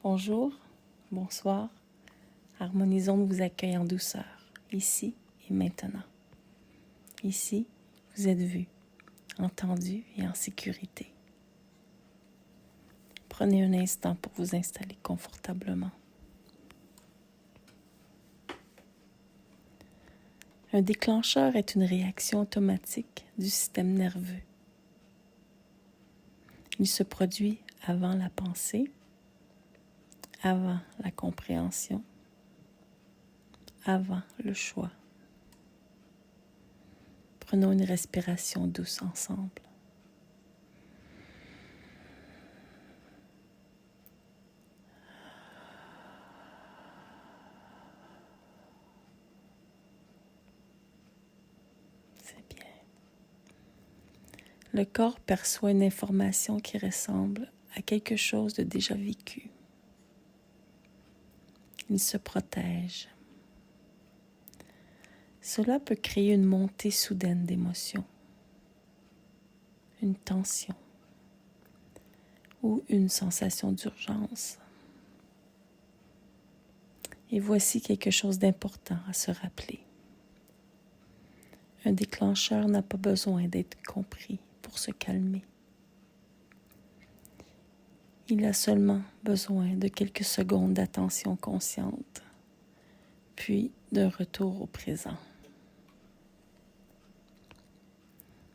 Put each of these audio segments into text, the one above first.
Bonjour, bonsoir. Harmonisons vous accueille en douceur, ici et maintenant. Ici, vous êtes vu, entendu et en sécurité. Prenez un instant pour vous installer confortablement. Un déclencheur est une réaction automatique du système nerveux. Il se produit avant la pensée, avant la compréhension, avant le choix. Prenons une respiration douce ensemble. C'est bien. Le corps perçoit une information qui ressemble à quelque chose de déjà vécu. Il se protège. Cela peut créer une montée soudaine d'émotions, une tension ou une sensation d'urgence. Et voici quelque chose d'important à se rappeler. Un déclencheur n'a pas besoin d'être compris pour se calmer. Il a seulement besoin de quelques secondes d'attention consciente, puis d'un retour au présent.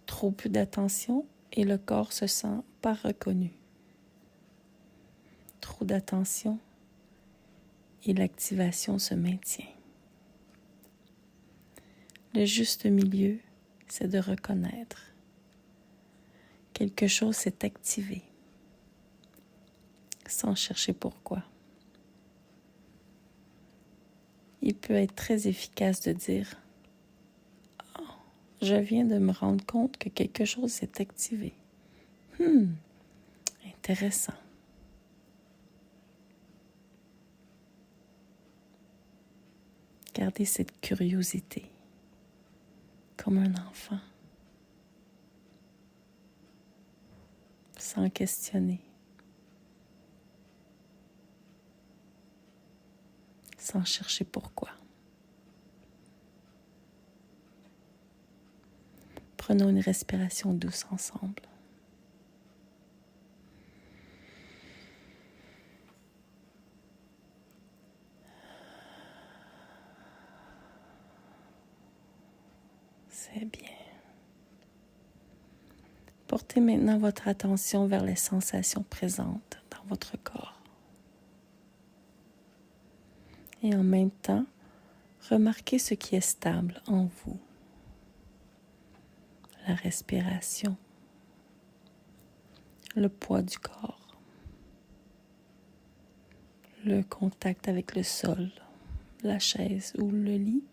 Trop peu d'attention et le corps se sent pas reconnu. Trop d'attention et l'activation se maintient. Le juste milieu, c'est de reconnaître. Quelque chose s'est activé, sans chercher pourquoi. Il peut être très efficace de dire « Oh, je viens de me rendre compte que quelque chose s'est activé. Intéressant. » Gardez cette curiosité, comme un enfant, sans questionner, sans chercher pourquoi. Prenons une respiration douce ensemble. C'est bien. Portez maintenant votre attention vers les sensations présentes dans votre corps. Et en même temps, remarquez ce qui est stable en vous. La respiration, le poids du corps, le contact avec le sol, la chaise ou le lit.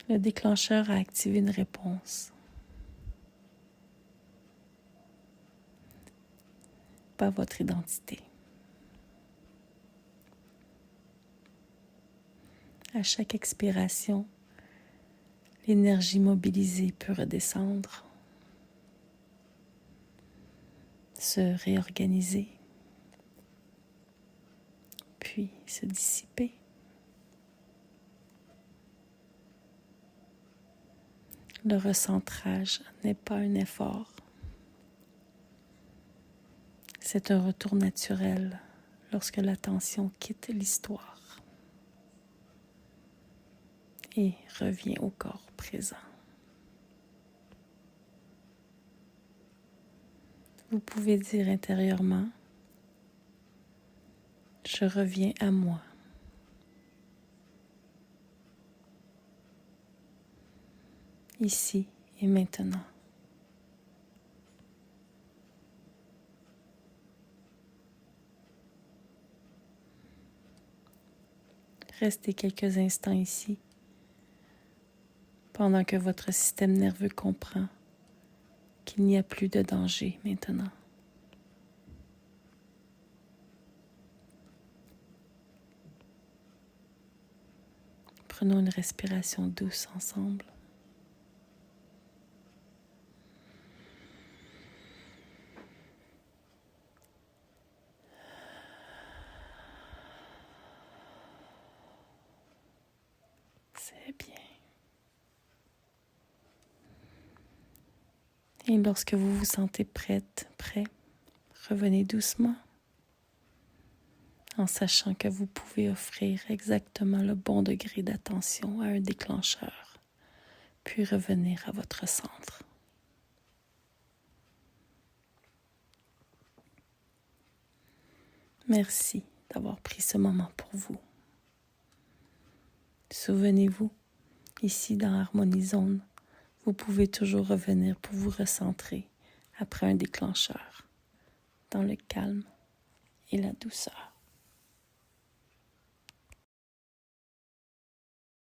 Le déclencheur a activé une réponse. Pas votre identité. À chaque expiration, l'énergie mobilisée peut redescendre, se réorganiser, puis se dissiper. Le recentrage n'est pas un effort. C'est un retour naturel lorsque l'attention quitte l'histoire et revient au corps présent. Vous pouvez dire intérieurement « Je reviens à moi ». Ici et maintenant. Restez quelques instants ici pendant que votre système nerveux comprend qu'il n'y a plus de danger maintenant. Prenons une respiration douce ensemble. Très bien. Et lorsque vous vous sentez prêt, revenez doucement en sachant que vous pouvez offrir exactement le bon degré d'attention à un déclencheur, puis revenir à votre centre. Merci d'avoir pris ce moment pour vous. Souvenez-vous, ici dans Harmonie Zone, vous pouvez toujours revenir pour vous recentrer après un déclencheur, dans le calme et la douceur.